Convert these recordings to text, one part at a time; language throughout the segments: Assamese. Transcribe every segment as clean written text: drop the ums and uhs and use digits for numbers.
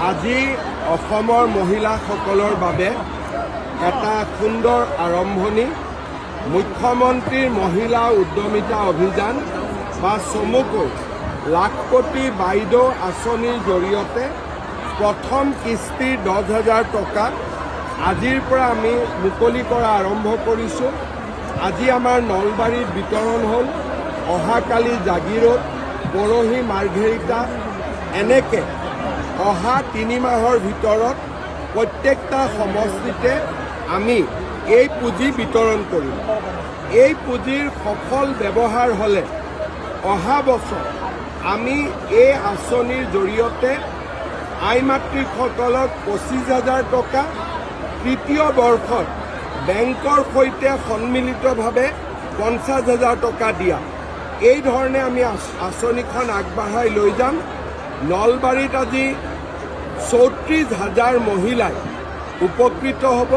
আজি অসমৰ মহিলাসকলৰ বাবে এটা সুন্দৰ আৰম্ভণি মুখ্যমন্ত্ৰীৰ মহিলা উদ্যমিতা অভিযান বা চমুকৈ লাখপতি বাইদেউ আঁচনিৰ জৰিয়তে প্ৰথম কিস্তিৰ 10,000 টকা আজিৰ পৰা আমি মুকলি কৰা আৰম্ভ কৰিছোঁ। আজি আমাৰ নলবাৰীত বিতৰণ হ'ল, অহাকালি জাগিৰোড, পৰহি মাৰ্ঘেৰিটা, এনেকৈ অহা 3 মাহৰ ভিতৰত প্ৰত্যেকটা সমষ্টিতে আমি এই পুঁজি বিতৰণ কৰিম। এই পুঁজিৰ সফল ব্যৱহাৰ হ'লে অহা বছৰ আমি এই আঁচনিৰ জৰিয়তে আই মাতৃসকলক 25,000 টকা, তৃতীয় বৰ্ষত বেংকৰ সৈতে সন্মিলিতভাৱে 50,000 টকা দিয়া, এই ধৰণে আমি আঁচনিখন আগবঢ়াই লৈ যাম। নলবাৰীত আজি 34,000 মহিলাই উপকৃত হ'ব।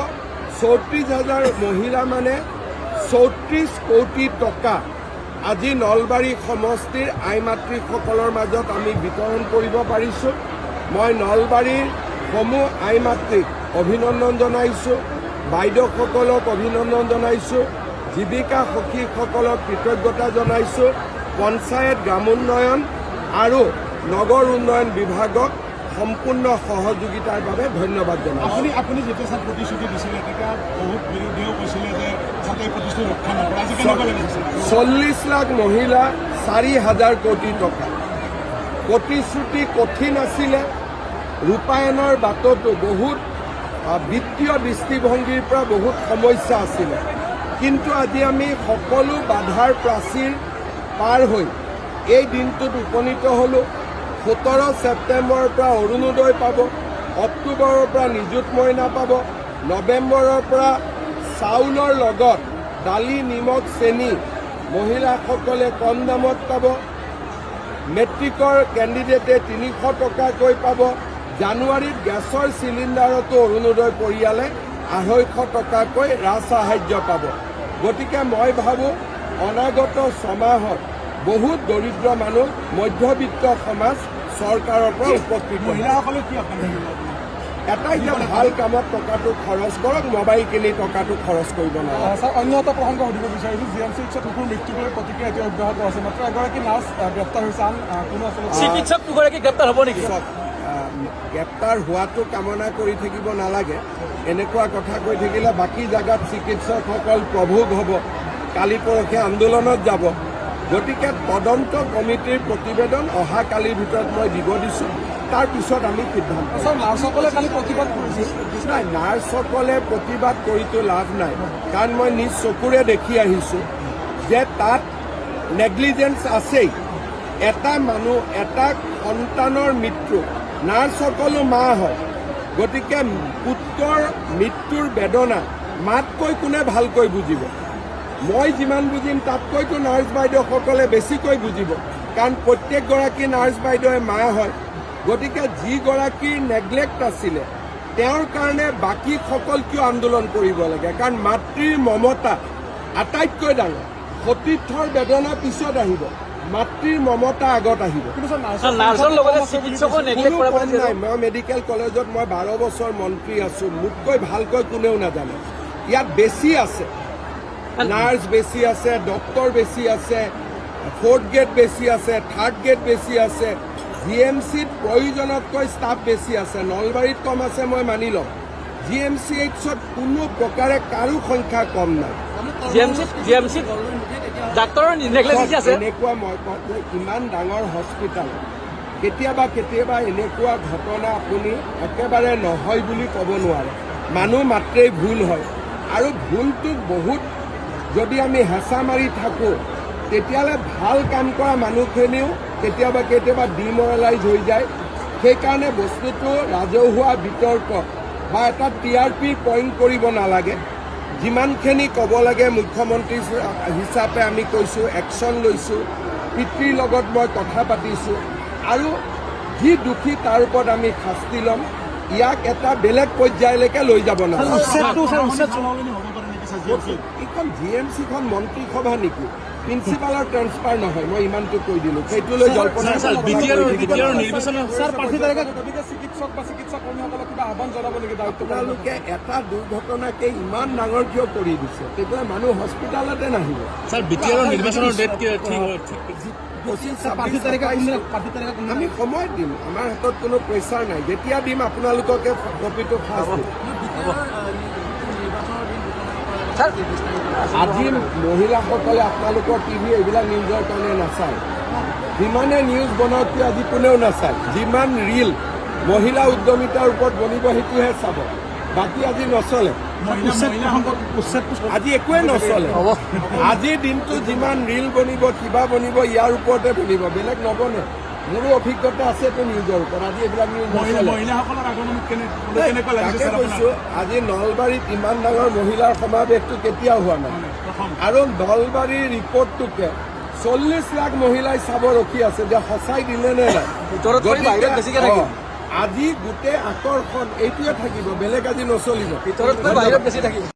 34,000 মহিলা মানে 34 কোটি টকা আজি নলবাৰী সমষ্টিৰ আই মাতৃসকলৰ মাজত আমি বিতৰণ কৰিব পাৰিছোঁ। মই নলবাৰীৰ সমূহ আই মাতৃক অভিনন্দন জনাইছোঁ, বাইদেউসকলক অভিনন্দন জনাইছোঁ, জীৱিকা সখীসকলক কৃতজ্ঞতা জনাইছোঁ, পঞ্চায়ত গ্ৰামোন্নয়ন আৰু নগৰ উন্নয়ন বিভাগক সম্পূৰ্ণ সহযোগিতাৰ বাবে ধন্যবাদ জনাইছোঁ। আপুনি যেতিয়া চাওক প্ৰতিশ্ৰুতি দিছিলে তেতিয়া বহুত বিৰোধীয়েও কৈছিলে যে যাতে প্ৰতিশ্ৰুতি ৰক্ষা নকৰে, আজি 40 লাখ মহিলা 4,000 কোটি টকা প্ৰতিশ্ৰুতি কঠিন আছিলে। ৰূপায়ণৰ বাটতো বহুত বিত্তীয় দৃষ্টিভংগীৰ পৰা বহুত সমস্যা আছিলে, কিন্তু আজি আমি সকলো বাধাৰ প্ৰাচীৰ পাৰ হৈ এই দিনটোত উপনীত হ'লোঁ। 17 ছেপ্টেম্বৰৰ পৰা অৰুণোদয় পাব, অক্টোবৰৰ পৰা নিযুত মইনা পাব, নৱেম্বৰৰ পৰা চাউলৰ লগত দালি, নিমখ, চেনি মহিলাসকলে কম দামত পাব, মেট্ৰিকৰ কেণ্ডিডেটে 300 টকাকৈ পাব, জানুৱাৰীত গেছৰ চিলিণ্ডাৰতো অৰুণোদয় পৰিয়ালে 250 টকাকৈ ৰাজসাহায্য পাব। গতিকে মই ভাবোঁ অনাগত 6 মাহত বহুত দৰিদ্ৰ মানুহ, মধ্যবিত্ত সমাজ চৰকাৰৰ পৰা উপকৃত। মহিলাসকলে কি এটা এতিয়া ভাল কামত টকাটো খৰচ কৰক, মোবাইল কিনি টকাটো খৰচ কৰিব নালাগে। ছাৰ, অন্য এটা প্ৰসংগ সুধিব বিচাৰিছোঁ। GMCHত শিশুৰ মৃত্যুৰ প্ৰতিক্ৰিয়া এতিয়া অব্যাহত আছে, মাত্ৰ এগৰাকী নাৰ্ছ গ্ৰেপ্তাৰ হৈছে, আন কোনো আচলতে চিকিৎসক দুগৰাকী গ্ৰেপ্তাৰ হ'ব নেকি? গ্ৰেপ্তাৰ হোৱাটো কামনা কৰি থাকিব নালাগে। এনেকুৱা কথা কৈ থাকিলে বাকী জেগাত চিকিৎসকসকল প্ৰভোগ হ'ব, কালি পৰহি আন্দোলনত যাব। গতিকে তদন্ত কমিটিৰ প্ৰতিবেদন অহাকালিৰ ভিতৰত মই দিব দিছোঁ, তাৰপিছত আমি সিদ্ধান্ত। নাৰ্ছসকলে কালি প্ৰতিবাদ কৰিছিল। নাই, নাৰ্ছসকলে প্ৰতিবাদ কৰিতো লাভ নাই, কাৰণ মই নিজ চকুৰে দেখি আহিছোঁ যে তাত নেগলিজেঞ্চ আছেই। এটা মানুহ, এটা সন্তানৰ মৃত্যু, নাৰ্ছসকলো মা হয়, গতিকে পুত্ৰৰ মৃত্যুৰ বেদনা মাতকৈ কোনে ভালকৈ বুজিব? মই যিমান বুজিম তাতকৈতো নাৰ্ছ বাইদেউসকলে বেছিকৈ বুজিব, কাৰণ প্ৰত্যেকগৰাকী নাৰ্ছ বাইদেৱে মা হয়। গতিকে যিগৰাকীৰ নেগলেক্ট আছিলে তেওঁৰ কাৰণে বাকীসকল কিয় আন্দোলন কৰিব লাগে? কাৰণ মাতৃৰ মমতা আটাইতকৈ ডাঙৰ। সতীৰ্থৰ বেদনা পিছত আহিব, মাতৃৰ মমতা আগত আহিব। মই মেডিকেল কলেজত 12 বছৰ মন্ত্ৰী আছোঁ, মোতকৈ ভালকৈ কোনেও নাজানে। ইয়াত বেছি আছে, নাৰ্ছ বেছি আছে, ডক্টৰ বেছি আছে, 4th গ্ৰেড বেছি আছে, 3rd গ্ৰেড বেছি আছে, GMCত প্ৰয়োজনতকৈ ষ্টাফ বেছি আছে। নলবাৰীত কম আছে মই মানি ল'ম, GMCHত কোনো প্ৰকাৰে কাৰো সংখ্যা কম নাই। এনেকুৱা মই কওঁ, ইমান ডাঙৰ হস্পিটেল কেতিয়াবা এনেকুৱা ঘটনা আপুনি একেবাৰে নহয় বুলি ক'ব নোৱাৰে। মানুহ মাত্ৰেই ভুল হয়, আৰু ভুলটোক বহুত যদি আমি হেঁচা মাৰি থাকোঁ তেতিয়াহ'লে ভাল কাম কৰা মানুহখিনিও কেতিয়াবা ডিমৰেলাইজ হৈ যায়। সেইকাৰণে বস্তুটো ৰাজহুৱা বিতৰ্ক বা এটা TRP পইণ্ট কৰিব নালাগে। যিমানখিনি ক'ব লাগে মুখ্যমন্ত্ৰী হিচাপে আমি কৈছোঁ, একশ্যন লৈছোঁ, পিতৃৰ লগত মই কথা পাতিছোঁ, আৰু যি দোষী তাৰ ওপৰত আমি শাস্তি ল'ম। ইয়াক এটা বেলেগ পৰ্যায়লৈকে লৈ যাব নালাগে। এইখন GMC-খন মন্ত্ৰী সভা নেকি? প্ৰিন্সিপালৰ ট্ৰেন্সফাৰ নহয়, মই ইমানটো কৈ দিলোঁ। সেইটো লৈ জল্পনা গতিকে চিকিৎসক বা চিকিৎসা কৰ্মীসকলক কিবা আহ্বান জনাব নেকি দায়িত্ব? আপোনালোকে এটা দুৰ্ঘটনাকে ইমান ডাঙৰ কিয় কৰি দিছে? তেতিয়াহ'লে মানুহ হস্পিটালতে নাহিব। স্যাৰ বিটিআৰৰ নিৰ্বাচনৰ ডেট কি ঠিক 25-26 আমি সময় দিম, আমাৰ হাতত কোনো প্ৰেছাৰ নাই। যেতিয়া দিম আপোনালোককে কপিটো ফাৰ্ষ্ট দিম। আজি মহিলাসকলে আপোনালোকৰ টিভি এইবিলাক নিউজৰ কাৰণে নাচায়। যিমানে নিউজ বনাওক কিয় আজি কোনেও নাচায়। যিমান ৰিল মহিলা উদ্যমিতাৰ ওপৰত বনিব সেইটোহে চাব, বাকী আজি নচলে। আজি একোৱে নচলে। আজিৰ দিনটো যিমান ৰিল বনিব কিবা বনিব ইয়াৰ ওপৰতে বনিব, বেলেগ নবনে। মোৰো অভিজ্ঞতা আছেতো নিউজৰ ওপৰত। আজি এইবিলাক নিউজ তাকে কৈছো, আজি নলবাৰীত ইমান ডাঙৰ মহিলাৰ সমাৱেশটো কেতিয়াও হোৱা নাই। আৰু নলবাৰীৰ ৰিপৰ্টটোকে 40 লাখ মহিলাই চাব ৰখি আছে যে সঁচাই দিলে নে নাই। আজি গোটেই আকৰ্ষণ এইটোৱে থাকিব, বেলেগ আজি নচলিব। ভিতৰত বাহিৰত বেছি থাকিব।